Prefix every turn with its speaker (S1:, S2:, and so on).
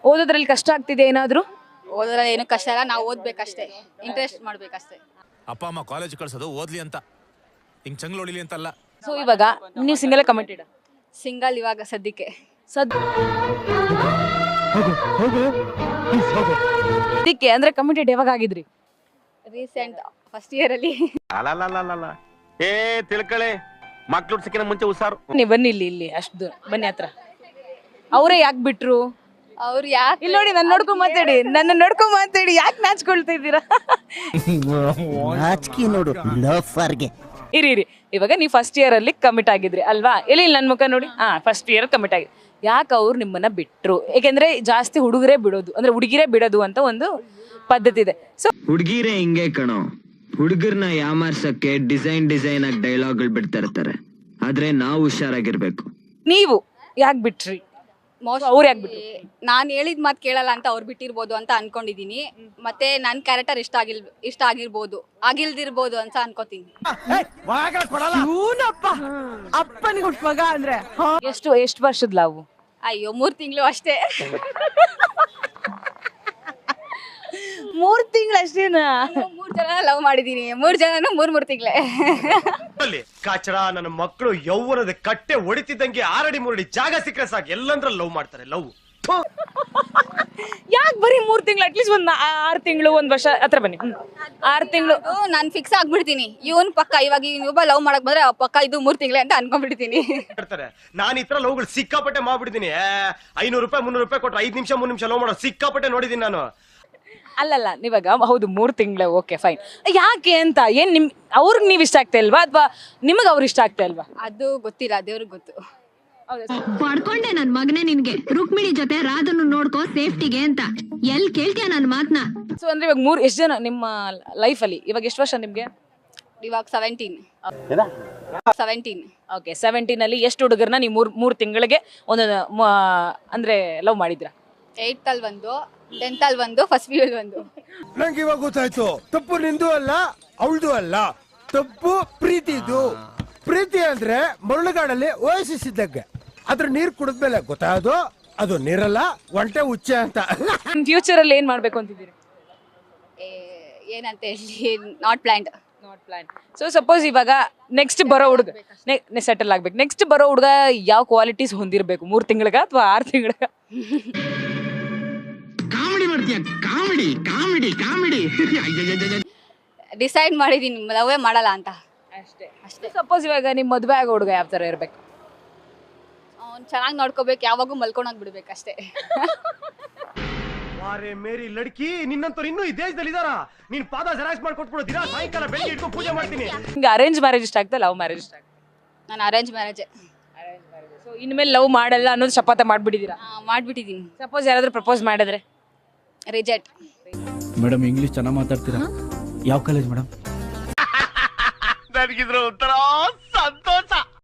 S1: ಓದೋದ್ರಲ್ಲಿ ಕಷ್ಟ ಆಗ್ತಿದೆ ಏನಾದ್ರು?
S2: ಓದೋದ್ರಲ್ಲಿ ಏನು ಕಷ್ಟ ಇಲ್ಲ, ನಾವು ಓದ್ಬೇಕಷ್ಟೇ, ಇಂಟ್ರೆಸ್ಟ್ ಮಾಡ್ಬೇಕಷ್ಟೇ.
S3: ಅಪ್ಪ ಅಮ್ಮ ಕಾಲೇಜ್ ಕಳ್ಸೋದು ಓದ್ಲಿ ಅಂತ, ಹಿಂಗ್ ಚಂಗ್ಲು ಹೊಡಿಲಿ ಅಂತಲ್ಲ.
S1: ಸೊ ಇವಾಗ ನೀವು ಸಿಂಗಲ್ ಕಮಿಟೆಡ್?
S2: ಸಿಂಗಲ್ ಇವಾಗ ಸದ್ಯಕ್ಕೆ.
S1: ಸದ್ಯಕ್ಕೆ ಅಂದ್ರೆ ಕಮಿಟೆಡ್ ಯಾವಾಗ ಆಗಿದ್ರಿ?
S2: ರೀಸೆಂಟ್ ಫಸ್ಟ್ ಇಯರ್ ಅಲ್ಲಿ.
S4: ಏ ತಿಳ್ಕಳೆ, ಮಕ್ಳು ಸಿಕ್ಕಿನ ಮುಂಚೆ ಹುಷಾರು.
S1: ನೀವು ಬನ್ನಿ ಇಲ್ಲಿ ಅಷ್ಟು ಬನ್ನಿ ಹತ್ರ. ಅವರೇ ಯಾಕೆ ಬಿಟ್ರು?
S2: ಅವ್ರು ಯಾಕೆ
S1: ಇಲ್ಲಿ ನೋಡಿ, ನನ್ನ ನೋಡ್ಕೊಂಡ್ ಮಾತಾಡಿ, ಯಾಕೆ ನಾಚ್ಕೊಳ್ತಾ ಇದ್ದೀರಾ? ಇರಿ ಇವಾಗ ನೀವು ಫಸ್ಟ್ ಇಯರ್ ಅಲ್ಲಿ ಕಮಿಟ್ ಆಗಿದ್ರಿ ಅಲ್ವಾ? ಎಲ್ಲಿ ನನ್ನ ಮುಖ ನೋಡಿ. ಫಸ್ಟ್ ಇಯರ್ ಕಮಿಟ್ ಆಗಿ ಯಾಕೆ ಅವ್ರು ನಿಮ್ಮನ್ನ ಬಿಟ್ರು? ಯಾಕೆಂದ್ರೆ ಜಾಸ್ತಿ ಹುಡುಗರೇ ಬಿಡೋದು, ಅಂದ್ರೆ ಹುಡುಗಿರೇ ಬಿಡೋದು ಅಂತ ಒಂದು ಪದ್ಧತಿ ಇದೆ. ಸೊ
S5: ಹುಡುಗಿರೇ ಹಿಂಗೆ ಕಣೋ, ಹುಡುಗರ್ನ ಯಾಮಾರ್ಸಕ್ಕೆ ಡಿಸೈನ್ ಆಗಿ ಡೈಲಾಗ್ಗಳು ಬಿಡ್ತಾ ಇರ್ತಾರೆ. ಆದ್ರೆ ನಾವು ಹುಷಾರಾಗಿರ್ಬೇಕು.
S1: ನೀವು ಯಾಕೆ ಬಿಟ್ರಿ? ಅವ್ರು ಯಾಕೆ ಬಿಟ್ರು?
S2: ನಾನು ಹೇಳಿದ ಮಾತು ಕೇಳಲ್ಲ ಅಂತ ಅವ್ರು ಬಿಟ್ಟಿರ್ಬೋದು ಅಂತ ಅನ್ಕೊಂಡಿದೀನಿ. ಮತ್ತೆ ನನ್ನ ಕ್ಯಾರೆಕ್ಟರ್ ಇಷ್ಟ ಆಗಿಲ್ದಿರ್ಬೋದು ಅಂತ ಅನ್ಕೋತೀನಿ.
S1: ಎಷ್ಟು ವರ್ಷದ ಲವ್?
S2: ಅಯ್ಯೋ 3 ತಿಂಗಳು ಅಷ್ಟೇ.
S1: 3 ತಿಂಗಳು ಅಷ್ಟೇನಾ?
S2: 3 ಜನ ಲವ್ ಮಾಡಿದೀನಿ, 3 ಜನನು 3 ತಿಂಗಳೇ.
S6: ಕಾಚರ ನನ್ನ ಮಕ್ಕಳು ಯೌವನದ ಕಟ್ಟೆ ಹೊಡಿತಿದ್ದಂಗೆ 6 ಜಾಗ ಸಿಕ್ಕರೆ ಸಾಕು, ಎಲ್ಲಂದ್ರ ಲವ್ ಮಾಡ್ತಾರೆ. ಲವ್
S1: ಯಾಕೆ ಬರೀ 3 ತಿಂಗಳು? ಅಟ್ಲೀಸ್ಟ್ ಒಂದ್ 6 ತಿಂಗಳು, 1 ವರ್ಷ ಹತ್ರ ಬನ್ನಿ. 6 ತಿಂಗಳು
S2: ನಾನು ಫಿಕ್ಸ್ ಆಗ್ಬಿಡ್ತೀನಿ, ಇವನ್ ಪಕ್ಕ ಇವಾಗ ಇನ್ನೊಬ್ಬ ಲವ್ ಮಾಡಕ್ ಬಂದ್ರೆ ಪಕ್ಕ ಇದು 3 ತಿಂಗಳೇ ಅಂತ ಅನ್ಕೊಂಡ್ಬಿಡ್ತೀನಿ.
S6: ನಾನು ಈ ತರ ಲವ್ಗಳು ಸಿಕ್ಕಾಪಟ್ಟೆ ಮಾಡ್ಬಿಡ್ತೀನಿ. 500 ರೂಪಾಯಿ 300 ರೂಪಾಯಿ ಕೊಟ್ರೆ 5 ನಿಮಿಷ 3 ನಿಮಿಷ ಲವ್ ಮಾಡೋ ಸಿಕ್ಕಾಪಟ್ಟೆ ನೋಡಿದೀನಿ ನಾನು.
S1: ಅಲ್ಲಲ್ಲ, ನೀವಾಗ ಹೌದು 3 ತಿಂಗಳು ಓಕೆ ಫೈನ್. ಯಾಕೆ ಅಂತ ಏನ್ ಅವ್ರಿಗೆ ನೀವ್ ಇಷ್ಟ ಆಗ್ತಾ ಇಲ್ವಾ ಅಥವಾ ನಿಮಗ್ ಅವ್ರು ಇಷ್ಟ ಆಗ್ತಾ ಇಲ್ವಾ?
S2: ಅದು ಗೊತ್ತಿಲ್ಲ, ದೇವ್ರಿಗೆ ಗೊತ್ತು.
S7: ಪಡ್ಕೊಂಡೆ ನನ್ ಮಗನೇ ನಿನ್ಗೆ ರುಕ್ಮಿಣಿ ಜೊತೆ ರಾಧನ್ನು ನೋಡ್ಕೋ ಸೇಫ್ಟಿಗೆ ಅಂತ. ಎಲ್ ಕೇಳ್ತೀಯ ನನ್ ಮಾತ್ನ?
S1: ಸೊ ಅಂದ್ರೆ ಇವಾಗ ಎಷ್ಟು ಜನ ನಿಮ್ಮ ಲೈಫ್ ಅಲ್ಲಿ? ಇವಾಗ ಎಷ್ಟು ವರ್ಷ ನಿಮ್ಗೆ?
S2: ಇವಾಗ 17.
S1: ಓಕೆ, 17 ಅಲ್ಲಿ ಎಷ್ಟು ಹುಡುಗರನ್ನ ನೀವು 3 ತಿಂಗಳಿಗೆ ಒಂದೊಂದು ಅಂದ್ರೆ ಲವ್ ಮಾಡಿದ್ರ?
S2: 8th ಅಲ್ಲಿ ಒಂದು, 10th ಅಲ್ಲಿ ಒಂದು, ಫಸ್ಟ್ PU ಅಲ್ಲಿ ಒಂದು.
S8: ನಂಗೆ ಇವಾಗ ಗೊತ್ತಾಯ್ತು, ತಪ್ಪು ನಿಂದು ಅಲ್ಲ ಅವಳ್ದು ಅಲ್ಲ, ತಪ್ಪು ಪ್ರೀತಿದು. ಪ್ರೀತಿ ಅಂದ್ರೆ ಮರಳುಗಾಡಲ್ಲಿ ಓಯಸಿಸ್ ಇದ್ದಂಗೆ, ಅದ್ರ ನೀರ್ ಕುಡಿದ್ಮೇಲೆ ಗೊತ್ತಾಗೋದು ಅದು ನೀರಲ್ಲ, ಒಂಟೆ ಹುಚ್ಚೆ ಅಂತ.
S1: ಫ್ಯೂಚರ್ ಅಲ್ಲಿ ಏನ್ ಮಾಡ್ಬೇಕು ಅಂತಿದ್ದೀರಿ?
S2: ಏನಂತ ಹೇಳಿ, ನಾಟ್ ಪ್ಲಾನ್ಡ್.
S1: ಸೊ ಸಪೋಸ್ ಇವಾಗ ನೆಕ್ಸ್ಟ್ ಬರೋ ಹುಡುಗ ಸೆಟಲ್ ಆಗ್ಬೇಕು, ನೆಕ್ಸ್ಟ್ ಬರೋ ಹುಡುಗ ಯಾವ ಕ್ವಾಲಿಟೀಸ್ ಹೊಂದಿರ್ಬೇಕು? 3 ತಿಂಗಳಿಗೆ ಅಥವಾ 6 ತಿಂಗಳಿಗೆ?
S5: ಕಾಮಿಡಿ ಮಾಡ್ತೀಯ, ಕಾಮಿಡಿ.
S2: ಡಿಸೈಡ್ ಮಾಡಿದೀನಿ, ಲವ್ವೇ ಮಾಡಲ್ಲ ಅಂತ
S1: ಅಷ್ಟೇ. ಸಪೋಸ್ ಇವಾಗ ನಿಮ್ ಮದ್ವೆ ಆಗೋ ಹುಡುಗ ಯಾವ ತರ ಇರ್ಬೇಕು?
S2: ಅವ್ನು ಚೆನ್ನಾಗಿ ನೋಡ್ಕೋಬೇಕು, ಯಾವಾಗೂ ಮಲ್ಕೊಂಡೋಗ್ ಬಿಡ್ಬೇಕಷ್ಟೇ.
S6: ವಾರೇ ಮೇರಿ ಲಡ್ಕಿ, ನಿನ್ನಂತವ್ರು ಇನ್ನೂ ಈ ದೇಶದಲ್ಲಿ ಇದಾರ? ನೀನ್ ಪಾದ ಜೆರಾಕ್ಸ್ ಮಾಡ್ಕೊಟ್ಬಿಡು, ದಿನ ಸಾಯಂಕಾಲ ಬೆಳಿಗ್ಗೆ ಇಟ್ಕೊಂಡು ಪೂಜೆ ಮಾಡ್ತೀನಿ.
S1: ನಿಮ್ಗೆ ಅರೇಂಜ್ ಮ್ಯಾರೇಜ್ ಇಷ್ಟ ಆಗ್ತಾ, ಲವ್ ಮ್ಯಾರೇಜ್ ಇಷ್ಟ ಆಗ್ತಾ?
S2: ನಾನು ಅರೇಂಜ್ ಮ್ಯಾರೇಜ್.
S1: ಸೊ ಇನ್ಮೇಲೆ ಲವ್ ಮಾಡಲ್ಲ ಅನ್ನೋದು ಶಪಥ ಮಾಡ್ಬಿಟ್ಟಿದ್ದೀರಾ?
S2: ಮಾಡ್ಬಿಟ್ಟಿದೀನಿ.
S1: ಸಪೋಸ್ ಯಾರಾದ್ರೂ ಪ್ರಪೋಸ್ ಮಾಡಿದ್ರೆ?
S2: ರಿಜೆಕ್ಟ್.
S9: ಮೇಡಮ್ ಇಂಗ್ಲಿಷ್ ಚೆನ್ನಾಗಿ ಮಾತಾಡ್ತೀರಾ? ಯಾವ ಕಾಲೇಜ್ ಮೇಡಮ್?
S4: ನನಗಿದ್ರ ಒಂಥರ